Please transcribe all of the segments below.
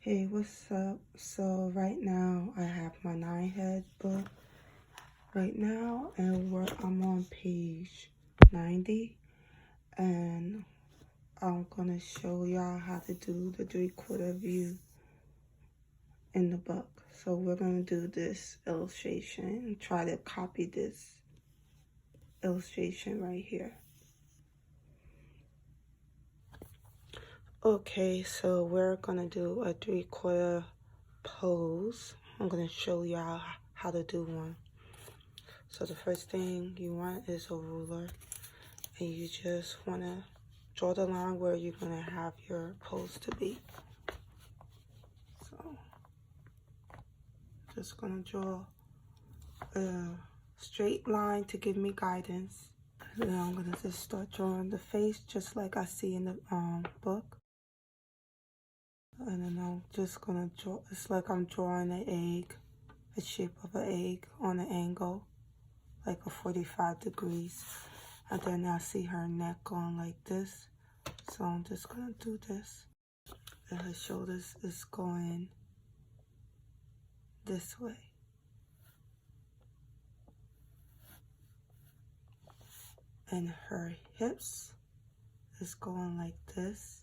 Hey, what's up? So right now I have my 9-head book right now, and I'm on page 90, and I'm gonna show y'all how to do the 3/4 view in the book. So we're gonna do this illustration and try to copy this illustration right here. Okay, so we're gonna do a 3/4 pose. I'm gonna show y'all how to do one. So the first thing you want is a ruler, and you just want to draw the line where you're going to have your pose to be. So just going to draw a straight line to give me guidance. And then I'm going to just start drawing the face just like I see in the book. And then I'm just going to draw, it's like I'm drawing an egg, the shape of an egg on an angle, like a 45 degrees. And then I see her neck going like this. So I'm just going to do this. And her shoulders is going this way. And her hips is going like this.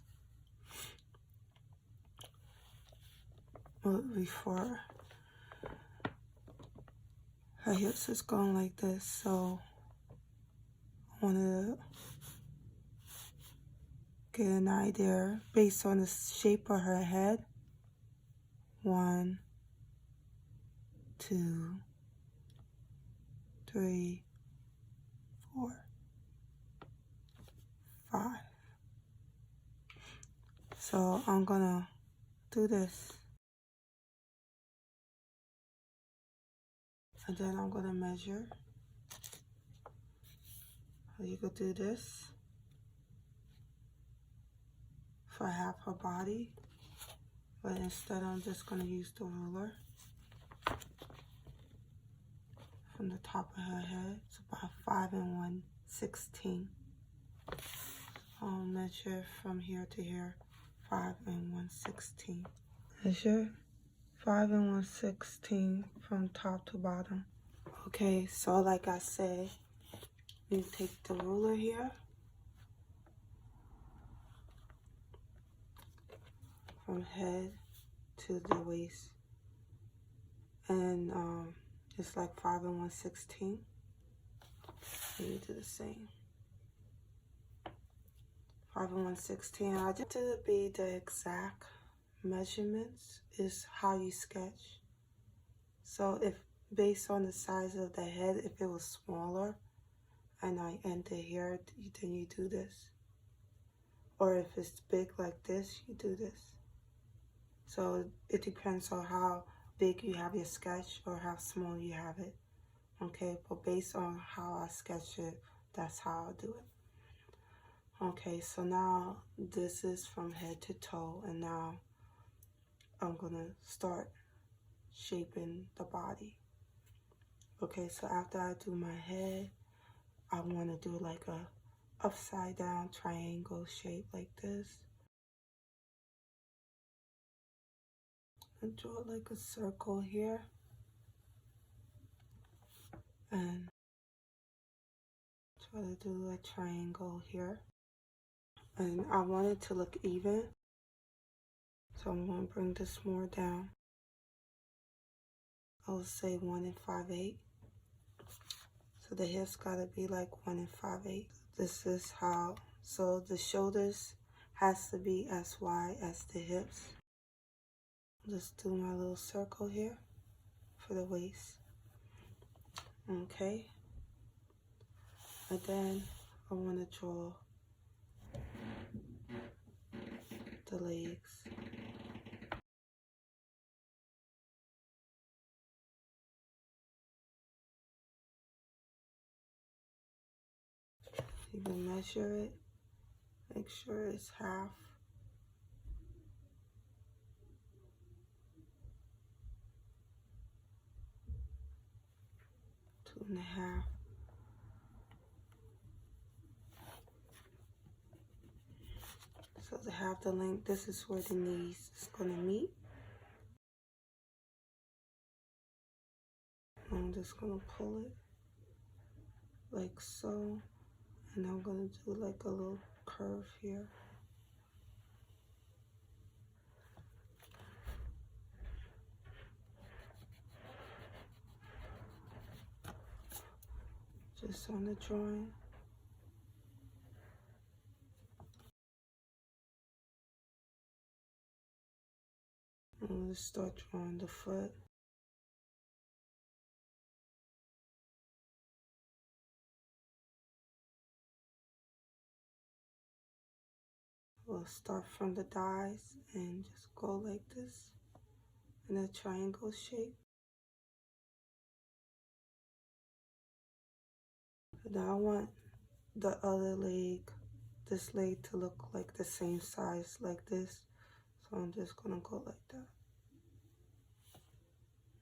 Well, before her hips is going like this, so I want to get an idea based on the shape of her head. 1, 2, 3, 4, 5. So I'm gonna do this. And then I'm gonna measure. You could do this for half her body, but instead I'm just gonna use the ruler. From the top of her head, it's about 5 1/16. I'll measure from here to here, 5 1/16. Measure 5 1/16 from top to bottom. Okay, so like I said, you take the ruler here, from head to the waist, and it's like 5 1/16. And you do the same. 5 1/16. I just to be the exact measurements is how you sketch. So if based on the size of the head, if it was smaller and I enter here, then you do this. Or if it's big like this, you do this. So it depends on how big you have your sketch or how small you have it. Okay, but based on how I sketch it, that's how I do it. Okay, so now this is from head to toe, and now I'm gonna start shaping the body. Okay, so after I do my head, I wanna do like a upside down triangle shape like this. And draw like a circle here. And try to do a triangle here. And I want it to look even. So I'm going to bring this more down. I'll say 1 5/8. So the hips got to be like 1 5/8. This is how, so the shoulders has to be as wide as the hips. Just do my little circle here for the waist. Okay. And then I want to draw the legs. You can measure it, make sure it's half. Two and a half. So to have the length, this is where the knees is going to meet. I'm just gonna pull it like so, and I'm gonna do like a little curve here. Just on the drawing. I'm gonna start drawing the foot. We'll start from the thighs and just go like this in a triangle shape. Now I want the other leg, this leg, to look like the same size like this. So I'm just gonna go like that.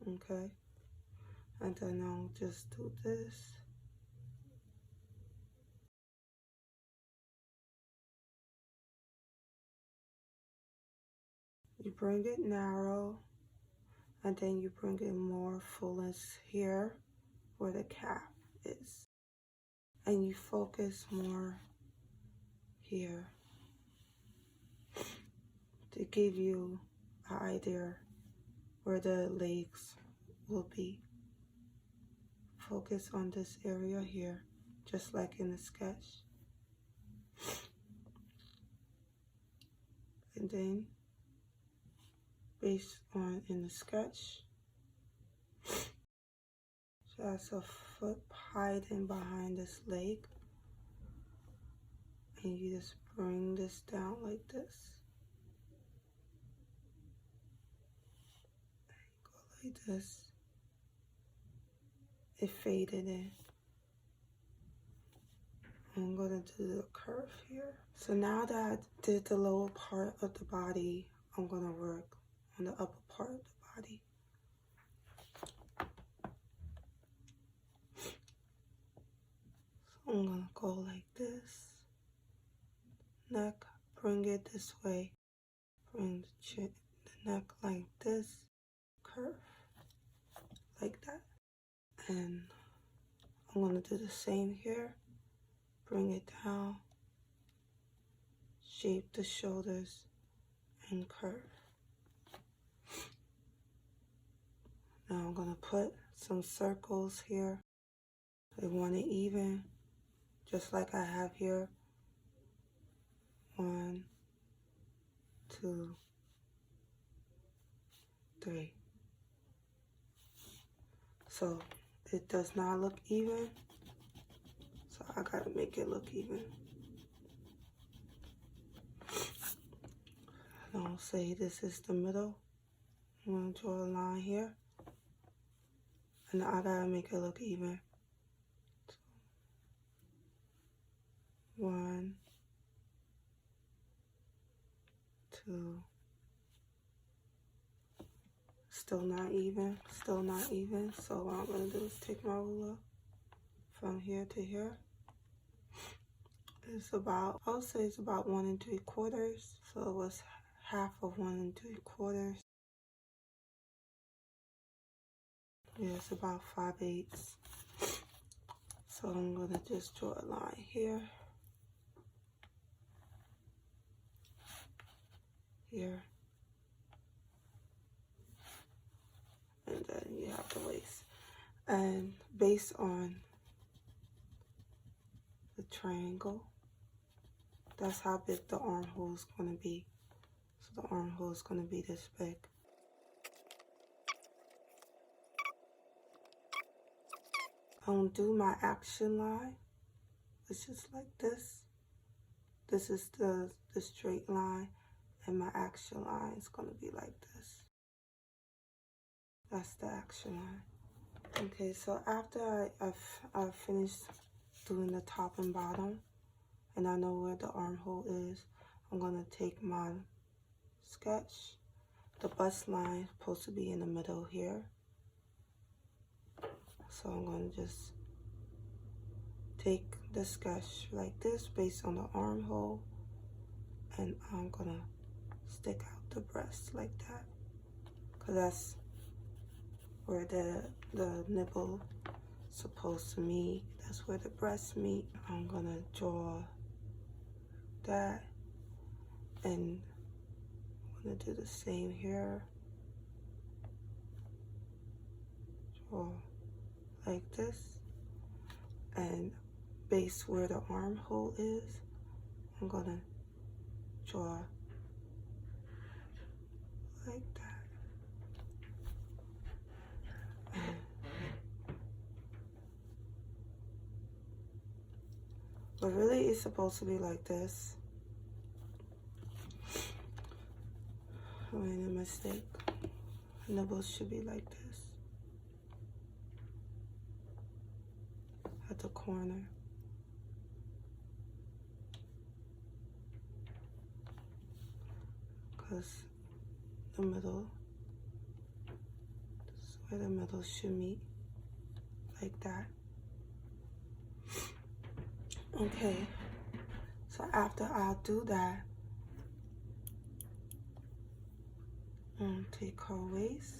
Okay. And then I'll just do this. You bring it narrow, and then you bring it more fullness here where the calf is. And you focus more here to give you an idea where the legs will be. Focus on this area here, just like in the sketch. And then, based on in the sketch, just a foot hiding behind this leg. And you just bring this down like this. Go like this. It faded in. I'm gonna do the curve here. So now that I did the lower part of the body, I'm gonna work on the upper part of the body. So I'm gonna go like this. Neck, bring it this way. Bring the neck like this. Curve like that. And I'm gonna do the same here. Bring it down. Shape the shoulders and curve. Now I'm gonna put some circles here. I want it even, just like I have here. 1, 2, 3. So it does not look even, so I gotta make it look even. I'll say this is the middle. I'm gonna draw a line here, and I gotta make it look even. 1, 2. Still not even, still not even. So what I'm gonna do is take my ruler from here to here. It's about, I would say it's about 1 3/4. So it was half of 1 3/4. Yeah, it's about 5/8. So I'm gonna just draw a line here, here, and then you have the waist. And based on the triangle, that's how big the armhole is gonna be. So the armhole is gonna be this big. Do my action line, it's just like this. This is the straight line, and my action line is gonna be like this. That's the action line. Okay, so after I've finished doing the top and bottom, and I know where the armhole is, I'm gonna take my sketch. The bust line is supposed to be in the middle here. So I'm gonna just take the sketch like this based on the armhole, and I'm gonna stick out the breast like that, because that's where the nipple supposed to meet. That's where the breasts meet. I'm gonna draw that, and I'm gonna do the same here. Draw like this, and base where the armhole is, I'm gonna draw like that. But really it's supposed to be like this. I made a mistake. Nibbles should be like this at the corner. Because the middle, this is where the middle should meet, like that. Okay, so after I do that, take her waist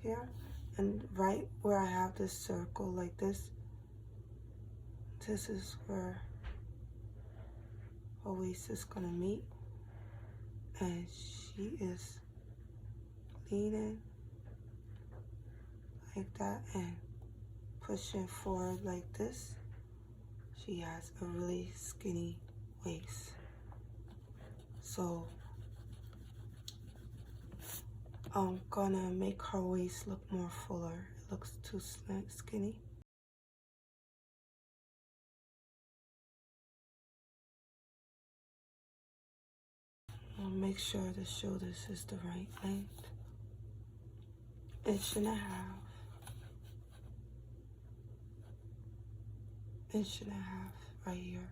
here, and right where I have this circle like this, this is where her waist is gonna meet, and she is leaning like that and pushing forward like this. She has a really skinny waist. So I'm gonna make her waist look more fuller. It looks too skinny. I'll make sure the shoulders is the right length. 1.5 inches. 1.5 inches right here.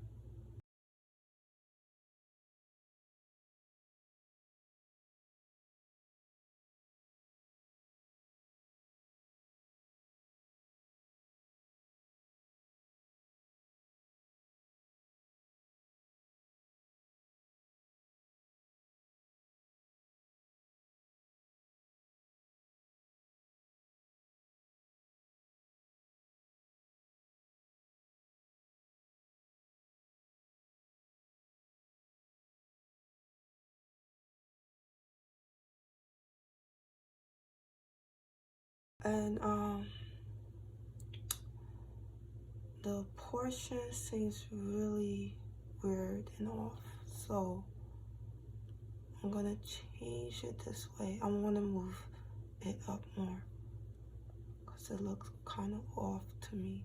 And the portion seems really weird and off, so I'm gonna change it this way. I'm gonna move it up more because it looks kind of off to me.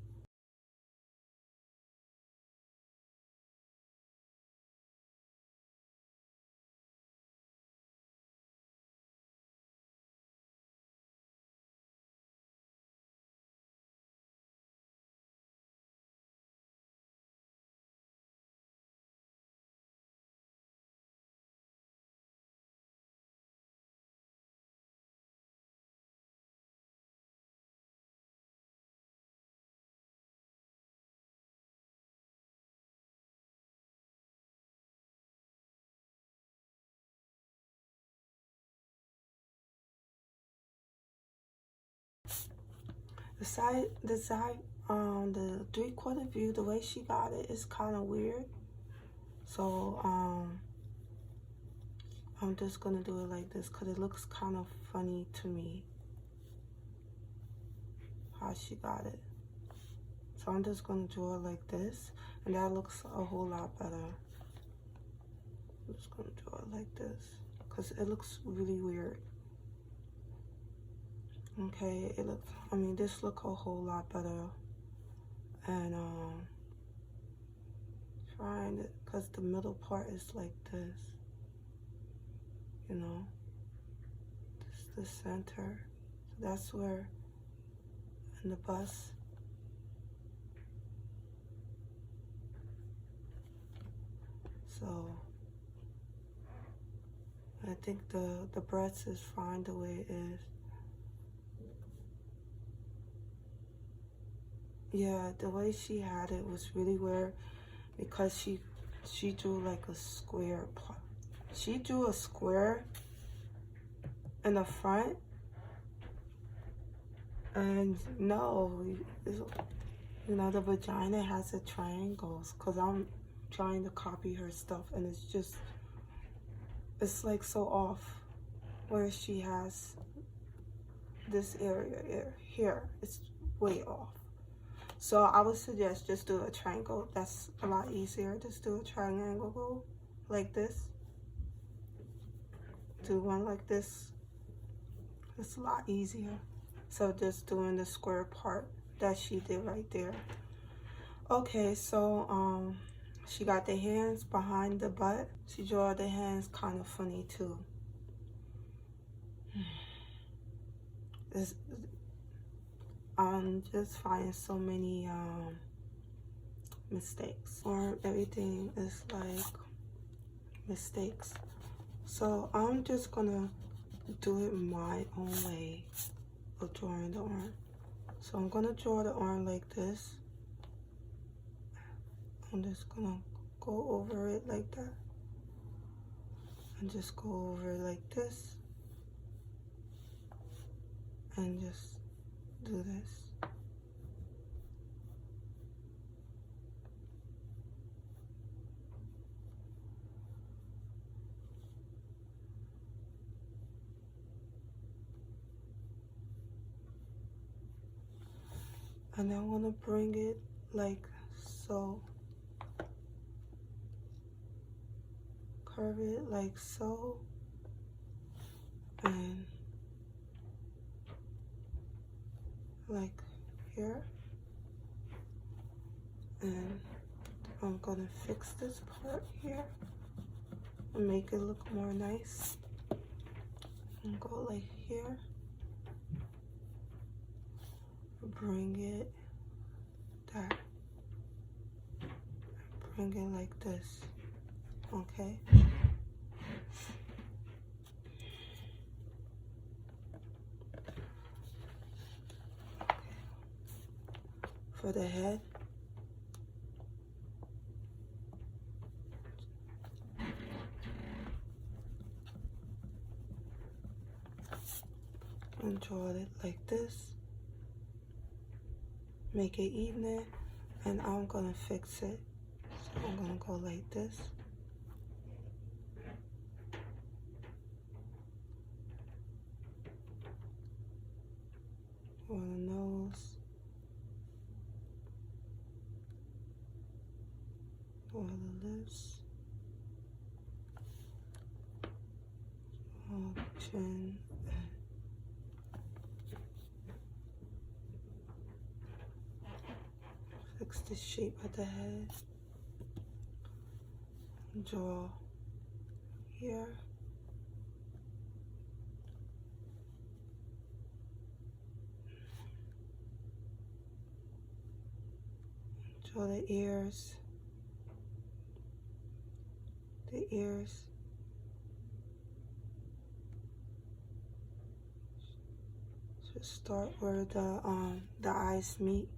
The 3/4 view, the way she got it is kind of weird. So I'm just gonna do it like this because it looks kind of funny to me how she got it. So I'm just gonna draw it like this, and that looks a whole lot better. I'm just gonna draw it like this because it looks really weird. Okay, it looks, I mean, this look a whole lot better. And trying it, because the middle part is like this, you know, this is the center. So that's where, in the bust, so I think the breast is fine the way it is. Yeah, the way she had it was really weird because she drew like a square. She drew a square in the front. And no, you know, the vagina has the triangles, because I'm trying to copy her stuff and it's like so off, where she has this area here, it's way off. So I would suggest just do a triangle. That's a lot easier. Just do a triangle like this. Do one like this. It's a lot easier. So just doing the square part that she did right there. Okay, so she got the hands behind the butt. She draw the hands kind of funny too. I'm just finding so many mistakes, or everything is like mistakes. So I'm just gonna do it my own way of drawing the arm. So I'm gonna draw the arm like this. I'm just gonna go over it like that, and just go over it like this, and just do this. And I want to bring it like so. Curve it like so. And like here. And I'm gonna fix this part here and make it look more nice. And go like here. Bring it that. Bring it like this. Okay. For the head, and draw it like this. Make it even, and I'm gonna fix it. So I'm gonna go like this. For the nose, for the lips, for the chin, fix the shape of the head. Draw here. Draw the ears. The ears. So start where the eyes meet.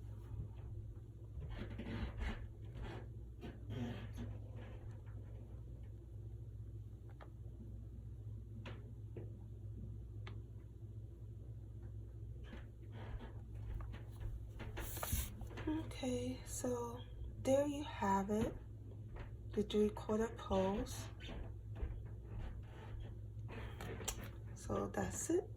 Okay, so there you have it, the 3/4 pose. So that's it.